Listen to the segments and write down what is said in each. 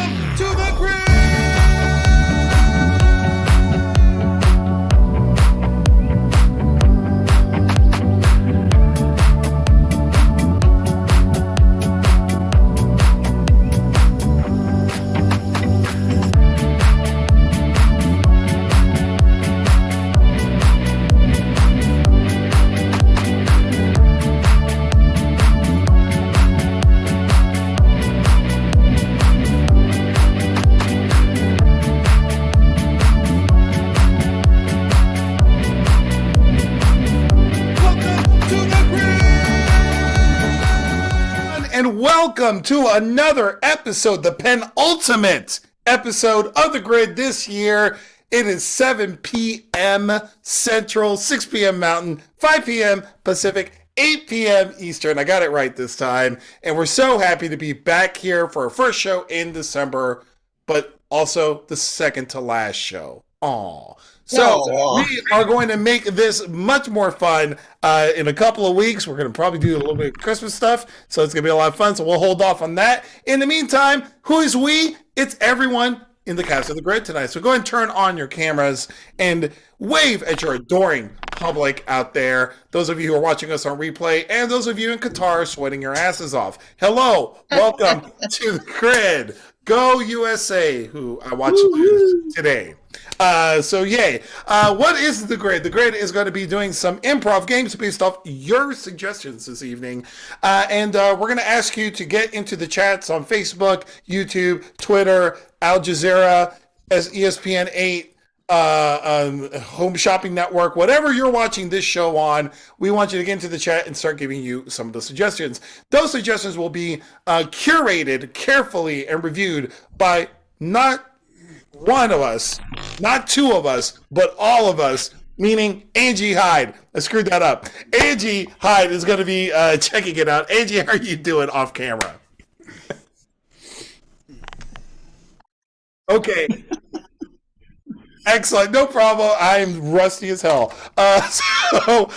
Welcome to the grid. Welcome to another episode, the penultimate episode of The Grid this year. It is 7 p.m. Central, 6 p.m. Mountain, 5 p.m. Pacific, 8 p.m. Eastern. I got it right this time. And we're so happy to be back here for our first show in December, but also the second to last show. Aww. So we are going to make this much more fun in a couple of weeks. We're going to probably do a little bit of Christmas stuff, so it's going to be a lot of fun. So we'll hold off on that. In the meantime, who is we? It's everyone in the cast of The Grid tonight. So go ahead and turn on your cameras and wave at your adoring public out there. Those of you who are watching us on replay and those of you in Qatar sweating your asses off. Hello, welcome to The Grid. Go USA, who I watched today. Yay. What is The Grid? The Grid is going to be doing some improv games based off your suggestions this evening. We're going to ask you to get into the chats on Facebook, YouTube, Twitter, Al Jazeera, ESPN 8, Home Shopping Network, whatever you're watching this show on. We want you to get into the chat and start giving you some of the suggestions. Those suggestions will be curated carefully and reviewed by not one of us, not two of us, but all of us, meaning Angie Heid. I screwed that up. Angie Heid is going to be checking it out. Angie, how are you doing off camera? Okay. Excellent. No problem. I'm rusty as hell. So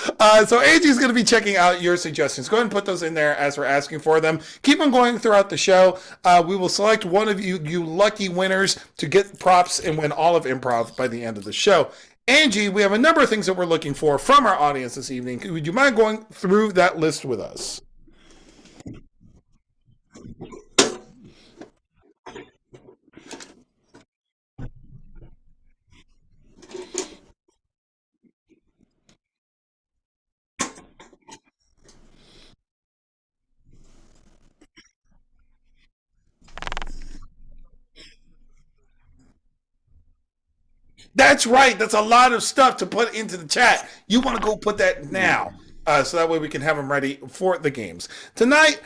Angie's going to be checking out your suggestions. Go ahead and put those in there as we're asking for them. Keep them going throughout the show. We will select one of you lucky winners to get props and win all of improv by the end of the show. Angie, we have a number of things that we're looking for from our audience this evening. Would you mind going through that list with us? That's right. That's a lot of stuff to put into the chat. You want to go put that now. So that way we can have them ready for the games. Tonight,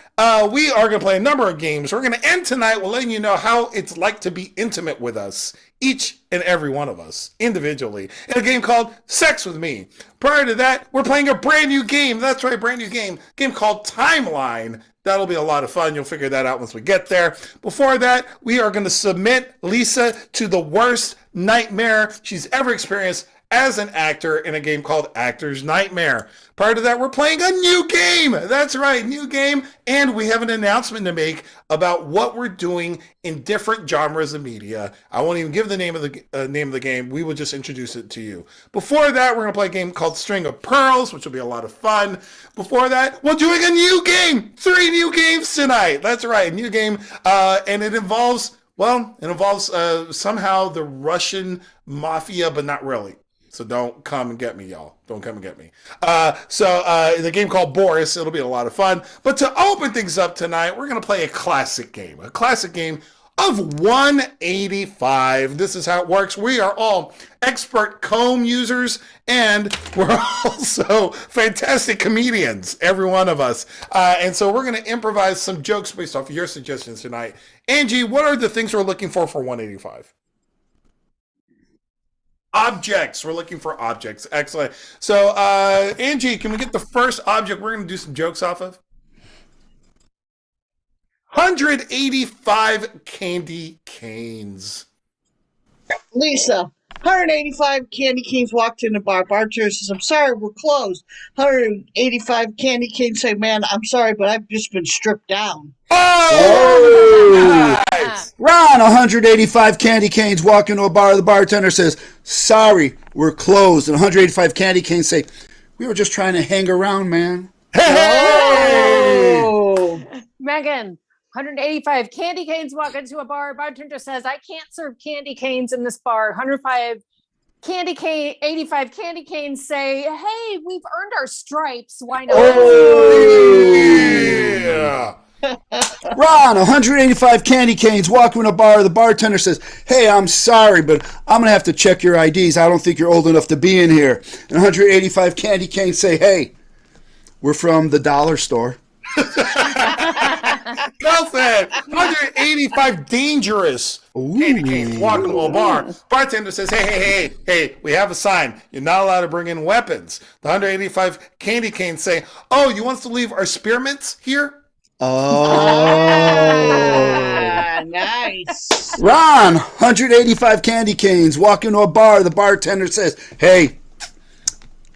we are going to play a number of games. We're going to end tonight with letting you know how it's like to be intimate with us, each and every one of us, individually, in a game called Sex With Me. Prior to that, we're playing a brand new game. That's right, brand new game called Timeline. That'll be a lot of fun. You'll figure that out once we get there. Before that, we are going to submit Lisa to the worst nightmare she's ever experienced as an actor in a game called Actor's Nightmare. Prior to that, we're playing a new game. That's right, new game. And we have an announcement to make about what we're doing in different genres of media. I won't even give the name of the game. We will just introduce it to you. Before that, we're going to play a game called String of Pearls, which will be a lot of fun. Before that, we're doing a new game. 3 new games tonight. That's right, new game. And it involves somehow the Russian mafia, but not really. So don't come and get me, y'all. Don't come and get me. The game called Boris, it'll be a lot of fun. But to open things up tonight, we're going to play a classic game of 185. This is how it works. We are all expert comb users, and we're also fantastic comedians, every one of us. And so we're going to improvise some jokes based off of your suggestions tonight. Angie, what are the things we're looking for 185? Objects. We're looking for objects. Excellent. So, Angie, can we get the first object we're going to do some jokes off of? 185 candy canes. Lisa, 185 candy canes walked in the bar. Bartender says, I'm sorry, we're closed. 185 candy canes say, man, I'm sorry, but I've just been stripped down. Oh! Nice! Ron, 185 candy canes walk into a bar. The bartender says, sorry, we're closed. And 185 candy canes say, we were just trying to hang around, man. Hey! Oh. Megan, 185 candy canes walk into a bar. Bartender says, I can't serve candy canes in this bar. 85 candy canes say, hey, we've earned our stripes. Why not? Oh! Yeah! Ron, 185 candy canes walk into a bar. The bartender says, hey, I'm sorry, but I'm going to have to check your IDs. I don't think you're old enough to be in here. And 185 candy canes say, hey, we're from the dollar store. Well said. 185 dangerous candy canes walk into a bar. Bartender says, hey, we have a sign. You're not allowed to bring in weapons. The 185 candy canes say, oh, you want us to leave our spearmints here? Ah, nice. Ron, 185 candy canes walk into a bar. The bartender says, hey,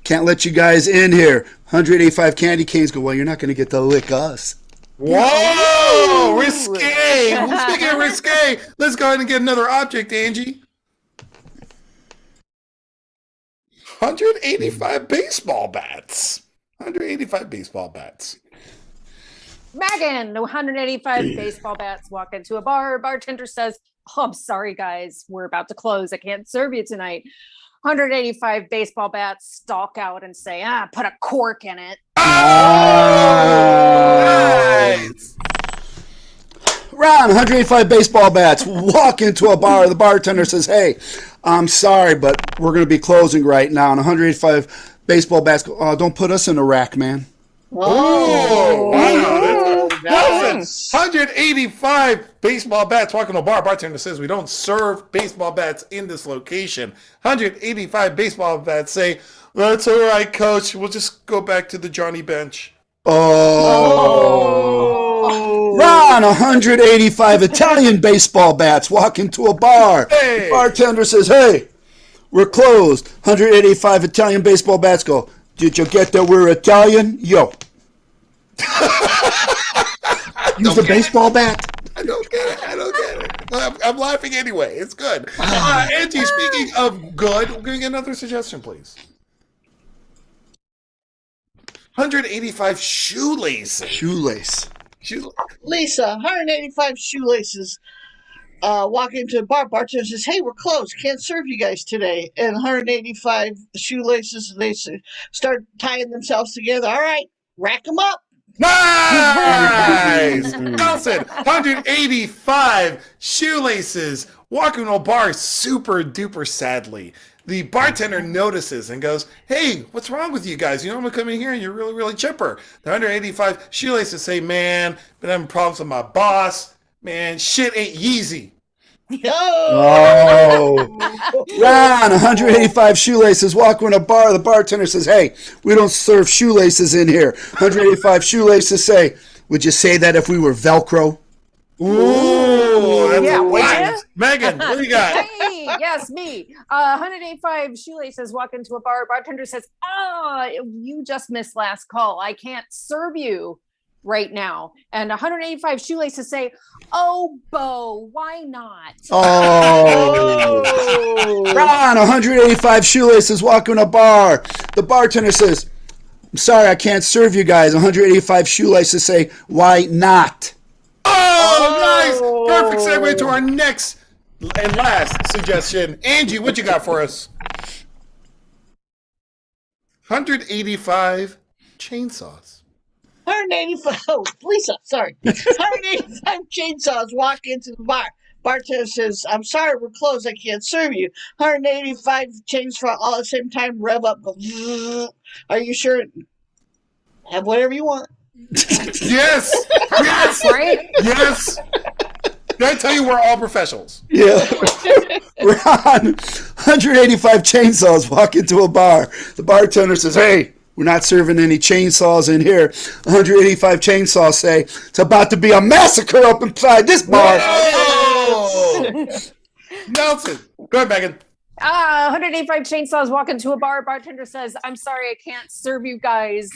can't let you guys in here. 185 candy canes go, well, you're not going to get to lick us. Whoa! Risque! Speaking of risque, let's go ahead and get another object, Angie. 185 baseball bats. 185 baseball bats. Megan, 185 baseball bats walk into a bar. Bartender says, oh, I'm sorry, guys. We're about to close. I can't serve you tonight. 185 baseball bats stalk out and say, put a cork in it. Oh! Nice! Ron, 185 baseball bats walk into a bar. The bartender says, hey, I'm sorry, but we're going to be closing right now. And 185 baseball bats go, oh, don't put us in a rack, man. Oh, wow. Nice. 185 baseball bats walking to a bar. Bartender says we don't serve baseball bats in this location. 185 baseball bats say, that's all right, coach. We'll just go back to the Johnny bench. Oh. Ron, 185 Italian baseball bats walk into a bar. Hey. The bartender says, hey, we're closed. 185 Italian baseball bats go, did you get that we're Italian? Yo. Use a baseball bat? I don't get it. I'm laughing anyway. It's good. Angie, speaking of good, we're going to get another suggestion, please. 185 shoelaces. Shoelace. Lisa, 185 shoelaces walk into a bar. Bartender says, hey, we're closed. Can't serve you guys today. And 185 shoelaces, they start tying themselves together. All right, rack them up. Nice! Nelson, 185 shoelaces walking to a bar super duper sadly. The bartender notices and goes, hey, what's wrong with you guys? You know, I'm going to come in here and you're really, really chipper. The 185 shoelaces say, man, been having problems with my boss. Man, shit ain't Yeezy. Oh. Ron, 185 shoelaces walk in a bar. The bartender says, hey, we don't serve shoelaces in here. 185 shoelaces say, would you say that if we were Velcro? Ooh, that's Yeah, a would blast. ya? Megan, what do you got? Hey, yes, me. 185 shoelaces walk into a bar. Bartender says, you just missed last call. I can't serve you right now. And 185 shoelaces say, oh, Bo, why not? Oh. Ron, 185 shoelaces walk in a bar. The bartender says, I'm sorry, I can't serve you guys. 185 shoelaces say, why not? Oh, nice. Perfect segue to our next and last suggestion. Angie, what you got for us? 185 chainsaws. 185, Lisa, sorry. 185 chainsaws walk into the bar. Bartender says, I'm sorry, we're closed. I can't serve you. 185 chainsaws all at the same time rev up. Go, are you sure? Have whatever you want. Yes. Yes. Right? Yes. Did I tell you we're all professionals? Yeah. Ron, 185 chainsaws walk into a bar. The bartender says, hey, we're not serving any chainsaws in here. 185 chainsaws say, it's about to be a massacre up inside this bar. Oh! Nelson, go ahead, Megan. 185 chainsaws walk into a bar. Bartender says, "I'm sorry, I can't serve you guys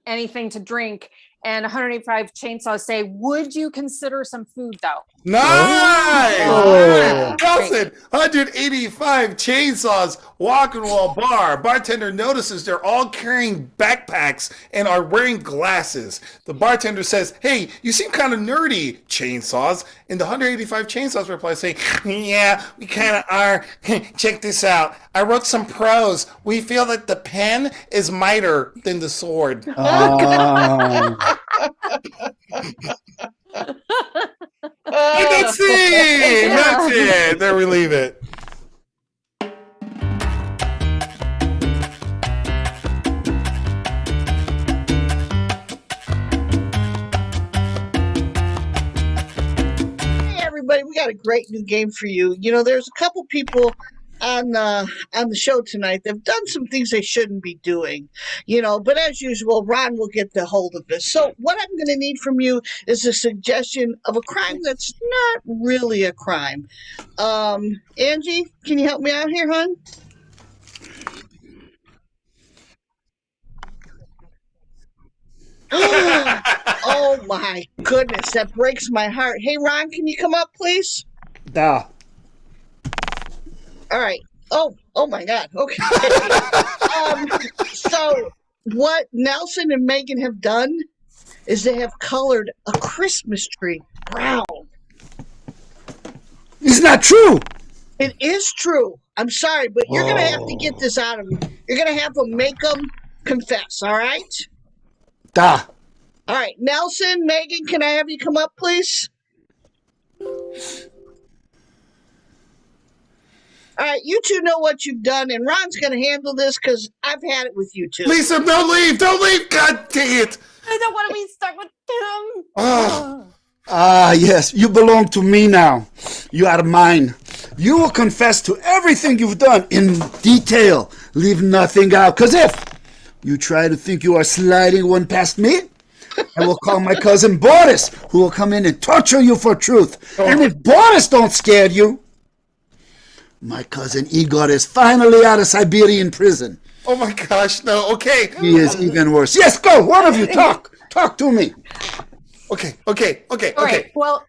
anything to drink." And 185 chainsaws say, "Would you consider some food, though?" Nice! Oh. Nelson, 185 chainsaws walk into a bar. Bartender notices they're all carrying backpacks and are wearing glasses. The bartender says, "Hey, you seem kind of nerdy, chainsaws." And the 185 chainsaws reply saying, "Yeah, we kind of are. Check this out. I wrote some prose. We feel that the pen is mightier than the sword." And that's it. That's it. There we leave it. Hey everybody, we got a great new game for you. You know, there's a couple people on the show tonight that have done some things they shouldn't be doing, you know, but as usual, Ron will get the hold of this. So what I'm going to need from you is a suggestion of a crime that's not really a crime. Angie, can you help me out here, hon? Oh my goodness, that breaks my heart. Hey Ron, can you come up please? Da. All right. Oh my God. Okay. So what Nelson and Megan have done is they have colored a Christmas tree brown. It's not true. It is true. I'm sorry, but you're going to have to get this out of them. You're going to have to make them confess. All right. Da. All right. Nelson, Megan, can I have you come up, please? All right, you two know what you've done, and Ron's going to handle this because I've had it with you two. Lisa, don't leave. Don't leave. God dang it. I don't want to be stuck with him. Yes, you belong to me now. You are mine. You will confess to everything you've done in detail. Leave nothing out. Because if you try to think you are sliding one past me, I will call my cousin Boris, who will come in and torture you for truth. And if Boris don't scare you, my cousin Igor is finally out of Siberian prison. Oh my gosh, no. Okay. He is even worse. Yes, go. One of you talk. Talk to me. Okay. All right. Well,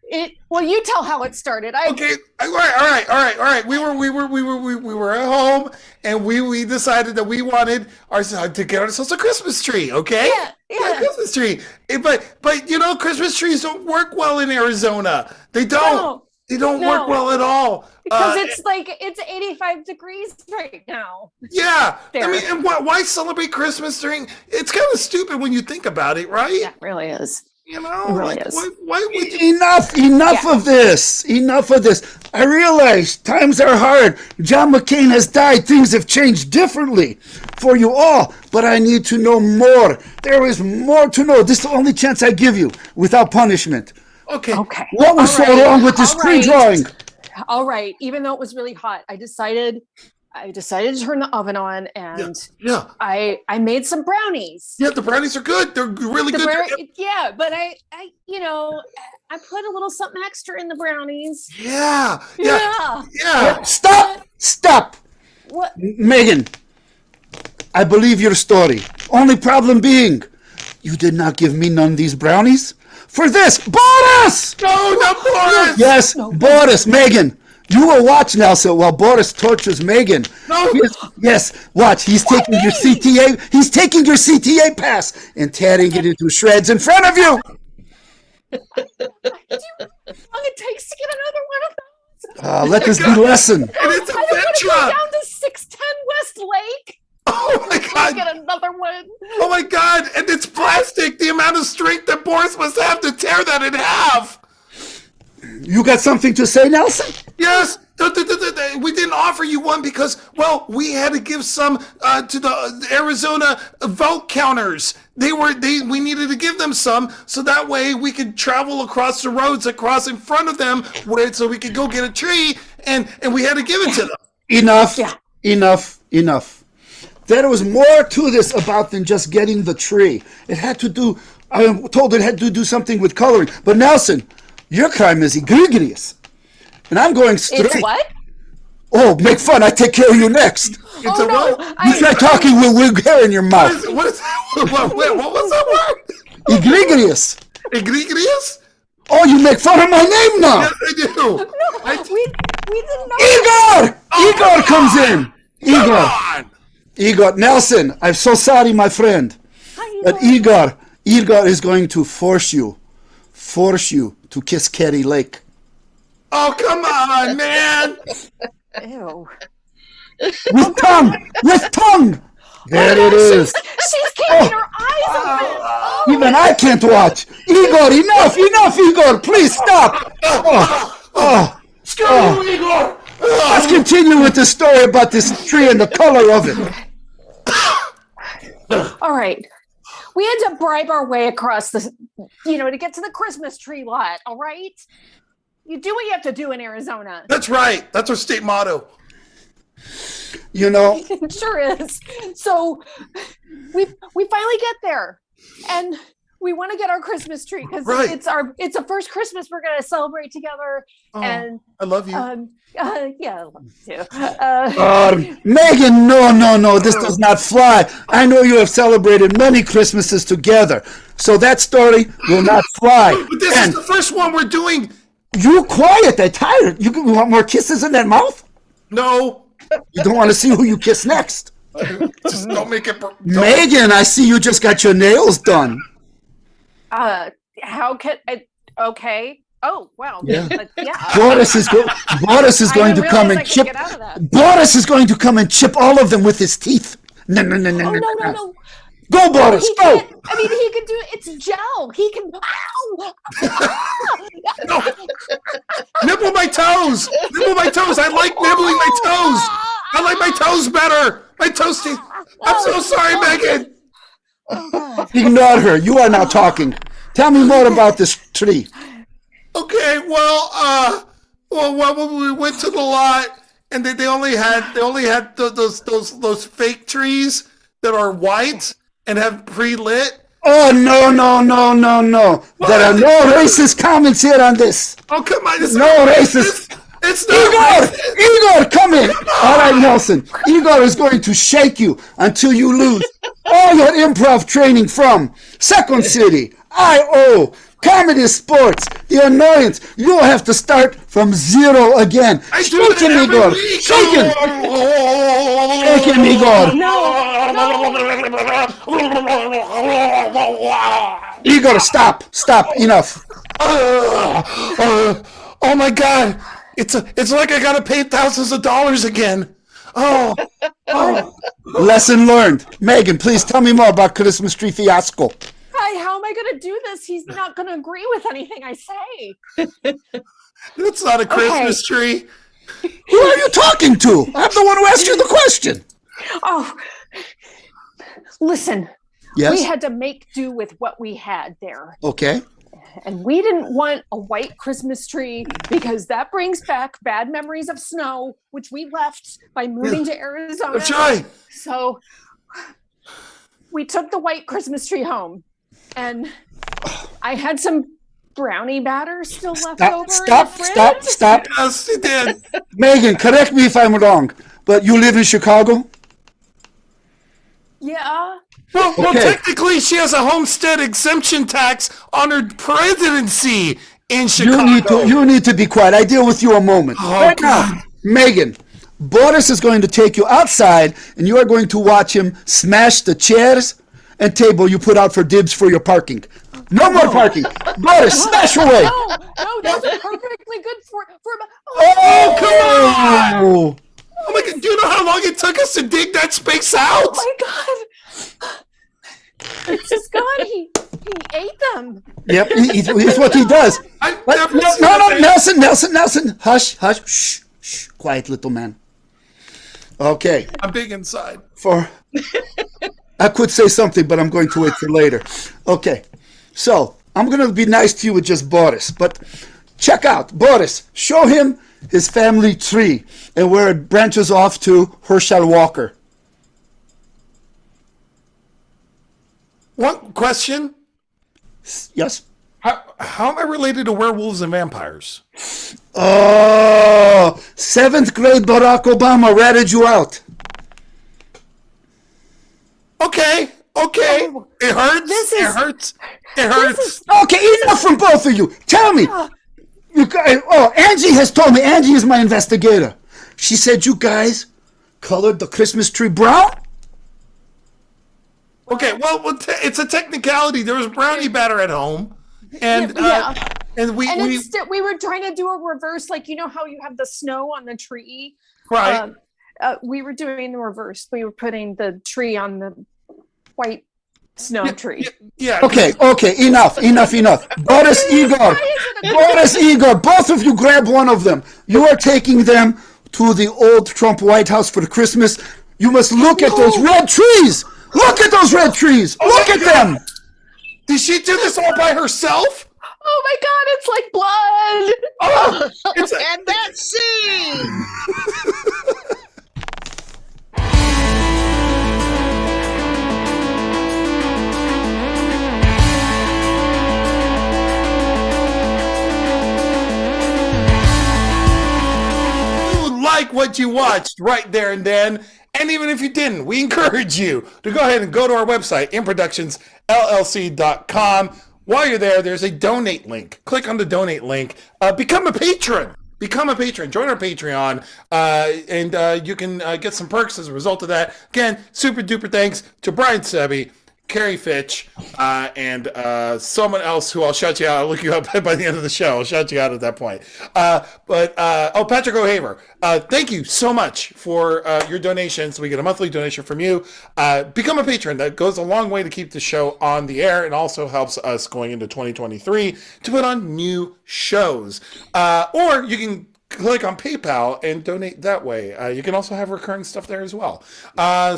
you tell how it started. Okay. All right. We were at home, and we decided that we wanted to get ourselves a Christmas tree. Okay. Yeah. Christmas tree. But you know, Christmas trees don't work well in Arizona. They don't. No. They don't work well at all. Because it's 85 degrees right now. Yeah. There. I mean, and why celebrate Christmas during? It's kind of stupid when you think about it, right? Yeah, it really is. You know, It really is. why would you? Enough of this. Enough of this. I realize times are hard. John McCain has died. Things have changed differently for you all. But I need to know more. There is more to know. This is the only chance I give you without punishment. Okay. What was so wrong with this tree drawing? All right. Even though it was really hot, I decided to turn the oven on, and I made some brownies. Yeah, the brownies are good. They're really good. But I put a little something extra in the brownies. Yeah. Stop. What? Megan, I believe your story. Only problem being, you did not give me none of these brownies. For this, Boris! No, not Boris! Yes, Boris, Megan. You will watch, Nelson, while Boris tortures Megan. No. Yes, watch. He's taking your CTA. He's taking your CTA pass and tearing it into shreds in front of you. How long it takes to get another one of those? Let this be a lesson. And it's a I don't want to go Ventra. down to 610 West Lake. Oh my God. Get another one. Oh my God. And it's plastic. The amount of strength that Boris must have to tear that in half. You got something to say, Nelson? Yes. We didn't offer you one because, well, we had to give some to the Arizona vote counters. We needed to give them some so that way we could travel across the roads across in front of them so we could go get a tree, and we had to give it to them. Enough. There was more to this about than just getting the tree. It had to do, I'm told it had to do something with coloring. But Nelson, your crime is egregious. And I'm going straight. It's what? Oh, make fun. I take care of you next. It's a what? You try talking with wig hair in your mouth. What is that? What was that word? Egregious. Egregious? Oh, you make fun of my name now. Yes, I do. No, we didn't know. Igor! Igor comes in. Come Igor. on. Igor. Nelson, I'm so sorry, my friend. But Igor is going to force you to kiss Carrie Lake. Oh, come on, man. Ew. With tongue. There it is. She's keeping her eyes open. Oh, Even I can't watch. Igor, enough, Igor. Please stop. Screw you, Igor. Let's continue with the story about this tree and the color of it. all right. We had to bribe our way across to get to the Christmas tree lot. All right. You do what you have to do in Arizona. That's right. That's our state motto. You know, It sure is. So we finally get there, and we want to get our Christmas tree because Right. it's the first Christmas we're going to celebrate together. Oh, And I love you. yeah, I love you too. Megan, no, this does not fly. I know you have celebrated many Christmases together, so that story will not fly. But this is the first one we're doing. You quiet, I'm tired. You want more kisses in that mouth? No. You don't want to see who you kiss next. Just don't make it. Megan, I see you just got your nails done. How can I? Okay. Oh wow. Yeah. Yeah. Boris is going to come and chip. Get out of that. Boris is going to come and chip all of them with his teeth. No. Oh no. Go, Boris, He go. can't. I mean, he can do. It's gel. He can. Ow! Nibble my toes. I like nibbling my toes. I like my toes better. My toes teeth. I'm so sorry, Megan. Ignore her. You are now talking. Tell me more about this tree. Okay, well, we went to the lot, and they only had those fake trees that are white and have pre-lit. Oh, no. There are no racist comments here on this. Oh, come on. It's No racist. It's not racist. Igor, come in. All right, Nelson. Igor is going to shake you until you lose all your improv training from Second City, I.O., Comedy Sports, The Annoyance. You will have to start from zero again. I do Shake that him, every Igor. week. Shake him. Shake him, Igor. Igor, stop. Enough. Oh my God! It's like I gotta pay thousands of dollars again. Oh. Lesson learned. Megan, please tell me more about Christmas tree fiasco. How am I going to do this? He's not going to agree with anything I say. That's not a Christmas tree. Who are you talking to? I'm the one who asked you the question. Oh, listen. Yes? We had to make do with what we had there. Okay. And we didn't want a white Christmas tree because that brings back bad memories of snow, which we left by moving to Arizona. That's right. So we took the white Christmas tree home, and I had some brownie batter still left over. Stop. Yes, he did. Megan, correct me if I'm wrong, but you live in Chicago? Yeah. Well, Okay. technically, she has a homestead exemption tax on her presidency in Chicago. You need to be quiet. I deal with you a moment. Right now, Megan, Boris is going to take you outside, and you are going to watch him smash the chairs and table you put out for dibs for your parking. No more parking. Boris, smash away. No, those are perfectly good for Oh, come on! Oh my God! Do you know how long it took us to dig that space out? Oh my God. It's just gone. He ate them. Yep, it's what he does. I've But never no, seen no, that. Nelson. Hush. Shh. Quiet, little man. Okay. I'm big inside. I could say something, but I'm going to wait for later. Okay. So, I'm going to be nice to you with just Boris, but check out. Boris, show him his family tree and where it branches off to Herschel Walker. One question. Yes? How am I related to werewolves and vampires? Oh, 7th grade Barack Obama ratted you out. Okay. It hurts. It hurts. It hurts. Okay, enough from both of you. Tell me. You guys, Angie has told me. Angie is my investigator. She said you guys colored the Christmas tree brown? Okay, well, it's a technicality. There was brownie batter at home, and we were trying to do a reverse, like you know how you have the snow on the tree, right? We were doing the reverse. We were putting the tree on the white snow tree. Yeah. Okay, enough. Boris, Igor, both of you grab one of them. You are taking them to the old Trump White House for Christmas. You must look at those red trees. Look at those red trees. Look at them. Did she do this all by herself? Oh my God, it's like blood. Oh, And that scene. Like what you watched right there and then, and even if you didn't, we encourage you to go ahead and go to our website, improductionsllc.com. While you're there, there's a donate link. Click on the donate link. Become a patron. Join our Patreon, and you can get some perks as a result of that. Again, super duper thanks to Brian Sebi, Carrie Fitch, and someone else who I'll shout you out. I'll look you up by the end of the show. I'll shout you out at that point. Patrick O'Haver, thank you so much for your donations. We get a monthly donation from you. Become a patron. That goes a long way to keep the show on the air and also helps us going into 2023 to put on new shows. Or you can click on PayPal and donate that way. You can also have recurring stuff there as well.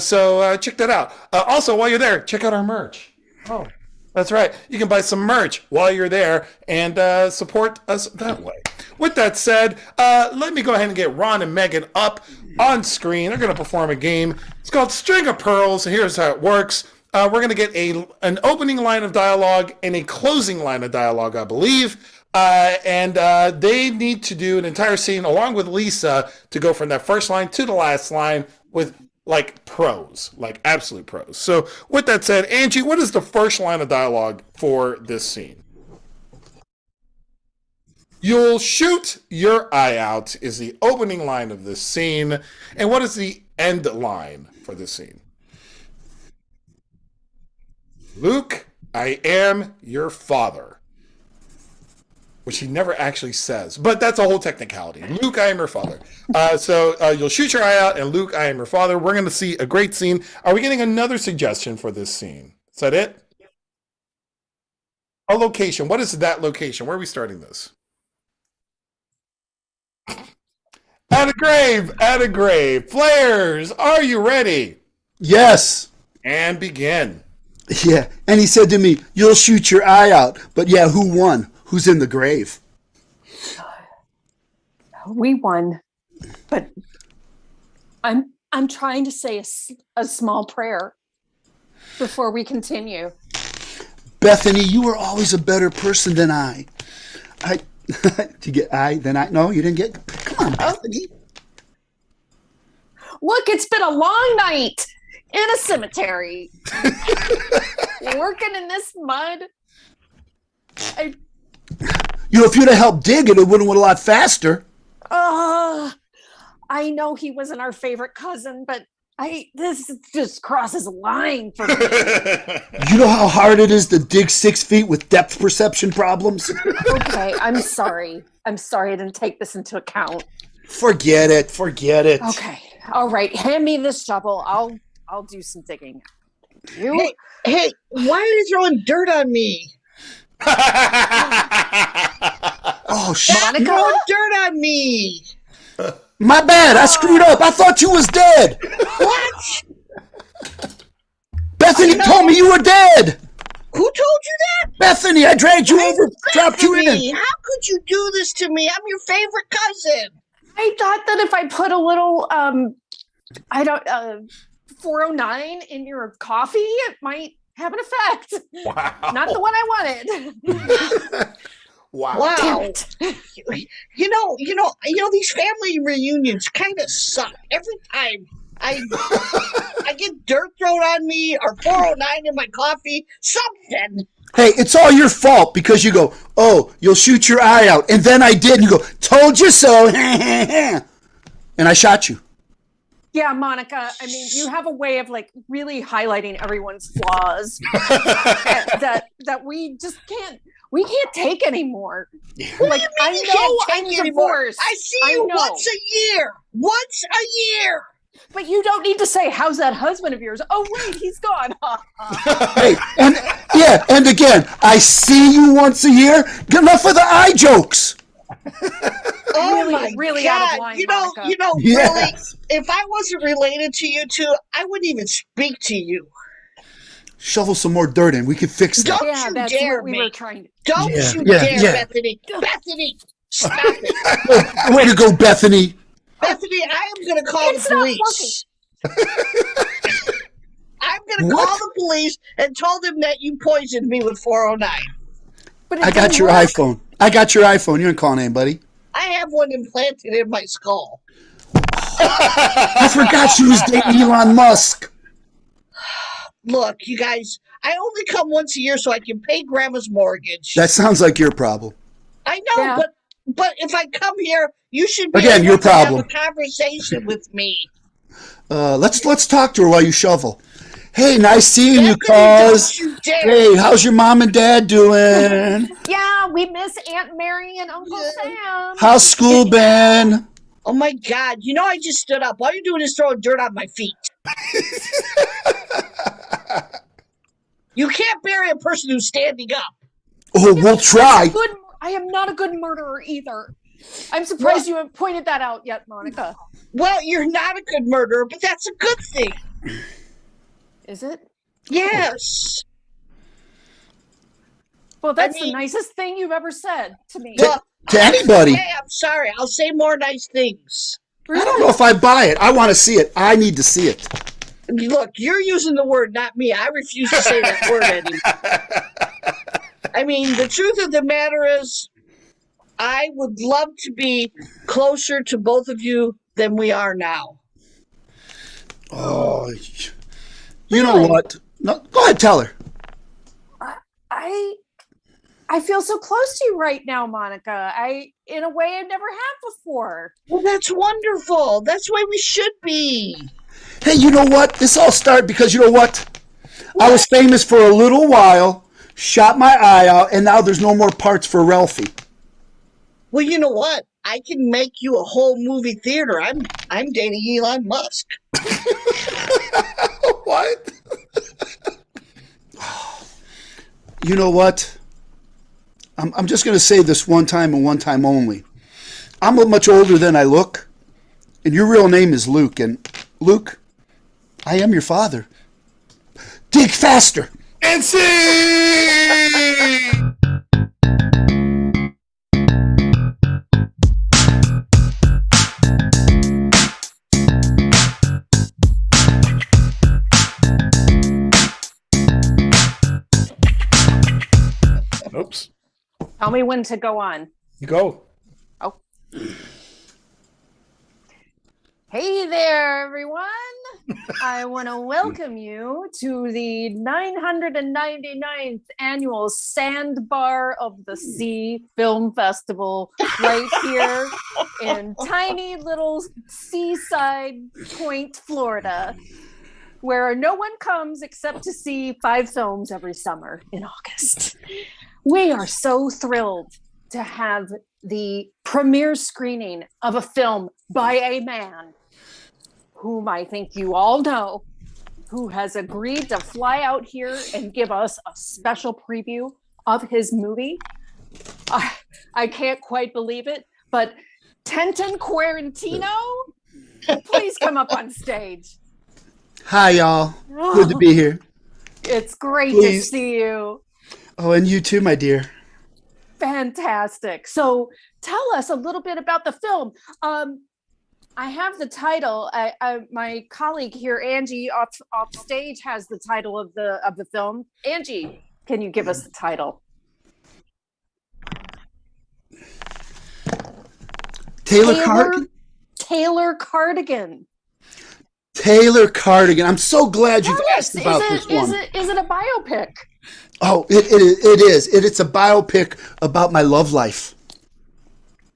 So check that out. Also, while you're there, check out our merch. Oh, that's right. You can buy some merch while you're there and support us that way. With that said, let me go ahead and get Ron and Megan up on screen. They're going to perform a game. It's called String of Pearls. Here's how it works. We're going to get an opening line of dialogue and a closing line of dialogue, I believe. And they need to do an entire scene along with Lisa to go from that first line to the last line with like prose, like absolute prose. So with that said, Angie, what is the first line of dialogue for this scene? You'll shoot your eye out is the opening line of this scene. And what is the end line for this scene? Luke, I am your father. Which he never actually says, but that's a whole technicality. Luke, I am your father. So you'll shoot your eye out, and Luke, I am your father. We're going to see a great scene. Are we getting another suggestion for this scene? Is that it? A location. What is that location? Where are we starting this? At a grave. Players, are you ready? Yes. And begin. Yeah, and he said to me, you'll shoot your eye out. But yeah, who won? Who's in the grave? We won, but I'm trying to say a small prayer before we continue. Bethany, you were always a better person than I. Did you get I? Then I? No, you didn't get. Come on, Bethany. Look, it's been a long night in a cemetery, working in this mud. If you'd have helped dig it, it would have went a lot faster. I know he wasn't our favorite cousin, but this just crosses a line for me. You know how hard it is to dig 6 feet with depth perception problems? Okay, I'm sorry. I didn't take this into account. Forget it. Okay, all right. Hand me this shovel. I'll do some digging. Thank you. Hey, why are you throwing dirt on me? Oh, shit. Monica? Throwing dirt on me. My bad. I screwed up. I thought you was dead. What? Bethany told me you were dead. Who told you that? Bethany, I dragged you over, dropped you in. How could you do this to me? I'm your favorite cousin. I thought that if I put a little 409 in your coffee, it might have an effect. Wow. Not the one I wanted. Wow. Damn Wow. it. These family reunions kind of suck. Every time I get dirt thrown on me or 409 in my coffee, something. Hey, it's all your fault because you go, oh, you'll shoot your eye out. And then I did. And you go, told you so. And I shot you. Yeah, Monica, I mean, you have a way of like really highlighting everyone's flaws that we just can't take anymore. Like, I You know can't I'm take anymore. divorced. I see you know. once a year. Once a year. But you don't need to say, how's that husband of yours? Oh, wait, he's gone. Hey, and again, I see you once a year. Enough of the eye jokes. Oh Really, my really God. out of line, Monica. Really, Yes. if I wasn't related to you two, I wouldn't even speak to you. Shovel some more dirt in. We can fix that. Don't Yeah, you that's dare what we me. were trying to. Don't Yeah, you yeah, dare, yeah. Bethany. Bethany, stop it. Way to go, Bethany. Bethany, I am going to call It's the not police. I'm going to call the police and tell them that you poisoned me with 409. But it I got didn't your work. iPhone. I got your iPhone. You ain't calling anybody. I have one implanted in my skull. I forgot she was dating Elon Musk. Look, you guys, I only come once a year so I can pay Grandma's mortgage. That sounds like your problem. I know, Yeah. but if I come here, you should be Again, able your to have problem. a conversation with me. Let's talk to her while you shovel. Hey, nice seeing you, Bethany, cuz. don't you dare. Hey, how's your mom and dad doing? Yeah, we miss Aunt Mary and Uncle Sam. How's school been? Oh my God! I just stood up. All you're doing is throwing dirt on my feet. You can't bury a person who's standing up. Oh, we'll try. I am not a good murderer either. I'm surprised you haven't pointed that out yet, Monica. Well, you're not a good murderer, but that's a good thing. Is it? Yes. Well, that's mean- the nicest thing you've ever said to me. Well, To anybody. Hey, I'm sorry. I'll say more nice things. I don't know if I buy it. I want to see it. I need to see it. Look, you're using the word, not me. I refuse to say that word anymore. I mean, the truth of the matter is, I would love to be closer to both of you than we are now. Oh, you know Really? what? No, go ahead, tell her. I feel so close to you right now, Monica. In a way I never have before. Well, that's wonderful. That's the way we should be. Hey, you know what? This all started because you know what? I was famous for a little while, shot my eye out, and now there's no more parts for Ralphie. Well, you know what? I can make you a whole movie theater. I'm dating Elon Musk. What? You know what? I'm just going to say this one time and one time only. I'm much older than I look, and your real name is Luke. And Luke, I am your father. Dig faster. And see! Oops. Tell me when to go on. You go. Oh. Hey there, everyone. I want to welcome you to the 999th annual Sandbar of the Sea Film Festival right here in tiny little seaside Point, Florida, where no one comes except to see 5 films every summer in August. We are so thrilled to have the premiere screening of a film by a man whom I think you all know, who has agreed to fly out here and give us a special preview of his movie. I can't quite believe it, but Tenton Quarantino, please come up on stage. Hi, y'all. Good to be here. It's great Please. to see you. Oh, and you too, my dear. Fantastic. So tell us a little bit about the film. I have the title. My colleague here, Angie, off stage, has the title of the film. Angie, can you give us the title? Taylor Cardigan? Taylor Cardigan. Taylor Cardigan. I'm so glad you've Yes. asked about this one. Is it a biopic? Oh, it is. It's a biopic about my love life.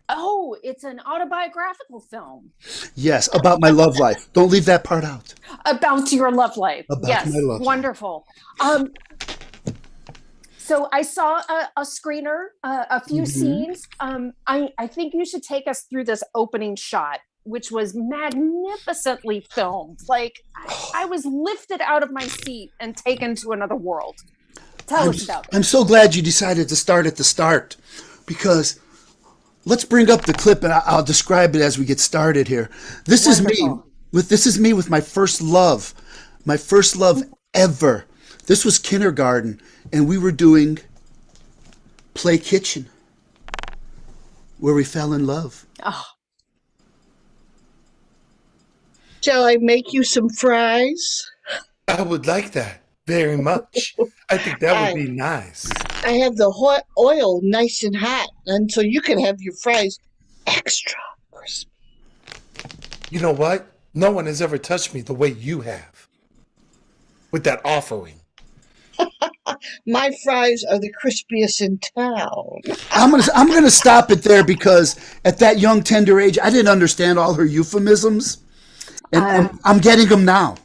Oh, it's an autobiographical film. Yes, about my love life. Don't leave that part out. About your love life. About Yes, my love life. wonderful. So I saw a screener, a few scenes. I think you should take us through this opening shot, which was magnificently filmed. Like I was lifted out of my seat and taken to another world. Tell us about it. I'm so glad you decided to start at the start, because let's bring up the clip and I'll describe it as we get started here. This is me with my first love ever. This was kindergarten, and we were doing Play Kitchen, where we fell in love. Oh, Shall I make you some fries? I would like that very much. I think that would be nice. I have the hot oil nice and hot, and so you can have your fries extra crispy. You know what? No one has ever touched me the way you have with that offering. My fries are the crispiest in town. I'm gonna stop it there, because at that young tender age, I didn't understand all her euphemisms, and I'm getting them now.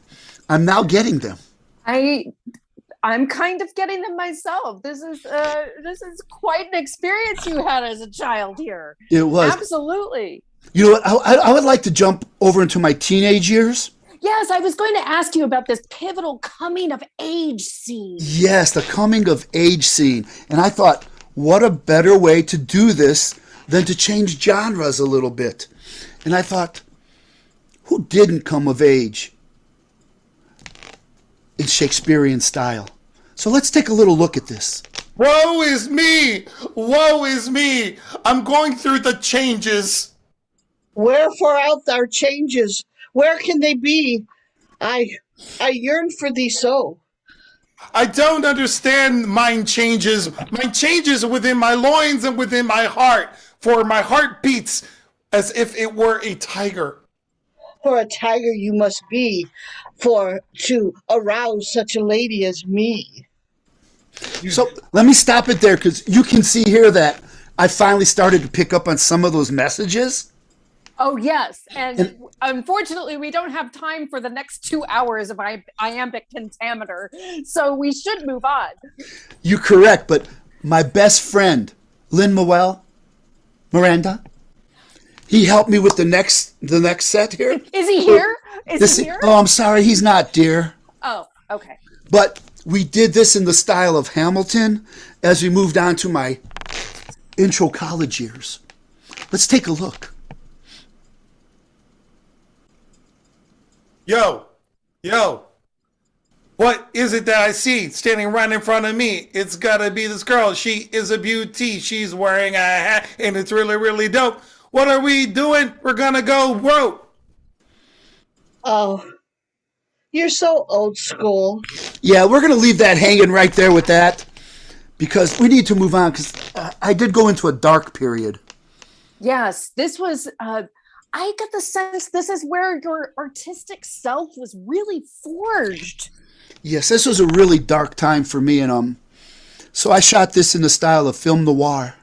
I'm now getting them. I'm kind of getting them myself. This is quite an experience you had as a child here. It was. Absolutely. You know what? I would like to jump over into my teenage years. Yes, I was going to ask you about this pivotal coming of age scene. Yes, the coming of age scene. And I thought, what a better way to do this than to change genres a little bit. And I thought, who didn't come of age in Shakespearean style? So let's take a little look at this. Woe is me! Woe is me! I'm going through the changes. Wherefore out our changes? Where can they be? I yearn for thee so. I don't understand mind changes. Mind changes within my loins and within my heart, for my heart beats as if it were a tiger. For a tiger you must be, for to arouse such a lady as me. So let me stop it there, because you can see here that I finally started to pick up on some of those messages. Oh, yes. And unfortunately, we don't have time for the next 2 hours of iambic pentameter, so we should move on. You're correct, but my best friend, Lin-Manuel Miranda, he helped me with the next set here. Is he here? Is he here? Oh, I'm sorry, he's not, dear. Oh, okay. But we did this in the style of Hamilton as we moved on to my intro college years. Let's take a look. Yo, what is it that I see standing right in front of me? It's gotta be this girl. She is a beauty. She's wearing a hat, and it's really, really dope. What are we doing? We're gonna go rope. Oh, you're so old school. Yeah, we're going to leave that hanging right there with that, because we need to move on, because I did go into a dark period. Yes, this was, I got the sense this is where your artistic self was really forged. Yes, this was a really dark time for me, and so I shot this in the style of film noir.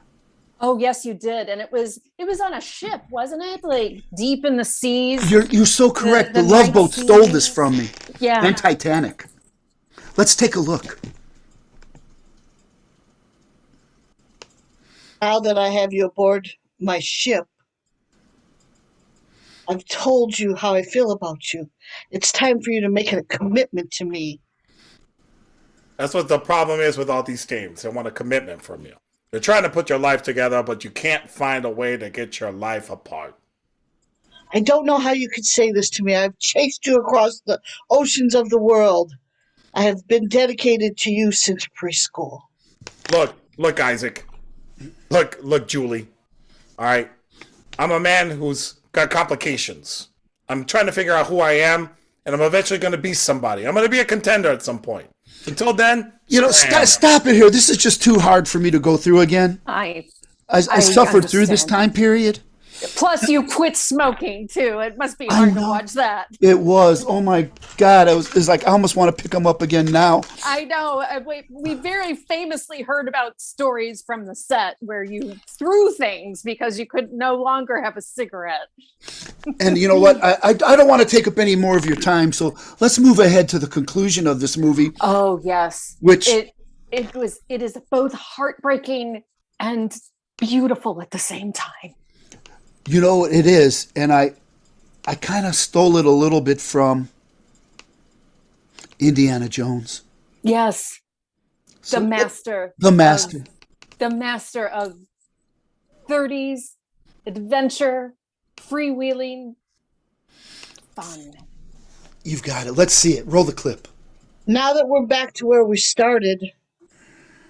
Oh, yes, you did. And it was on a ship, wasn't it? Like deep in the seas. You're so correct. The Love Boat stole this from me. Yeah. And Titanic. Let's take a look. Now that I have you aboard my ship, I've told you how I feel about you. It's time for you to make a commitment to me. That's what the problem is with all these teams. They want a commitment from you. They're trying to put your life together, but you can't find a way to get your life apart. I don't know how you could say this to me. I've chased you across the oceans of the world. I have been dedicated to you since preschool. Look, Isaac. Look, Julie. All right. I'm a man who's got complications. I'm trying to figure out who I am, and I'm eventually going to be somebody. I'm going to be a contender at some point. Until then, stop it here. This is just too hard for me to go through again. I suffered through this understand. time period. Plus, you quit smoking too. It must be hard to know. watch that. It was. Oh my God! It's like I almost want to pick them up again now. I know. We very famously heard about stories from the set where you threw things because you could no longer have a cigarette. And you know what? I don't want to take up any more of your time, so let's move ahead to the conclusion of this movie. Oh yes, Which it is both heartbreaking and beautiful at the same time. you know it is, and I kind of stole it a little bit from Indiana Jones. Yes, So the master. The master. The master of 30s adventure, freewheeling, fun. You've got it. Let's see it. Roll the clip. Now that we're back to where we started,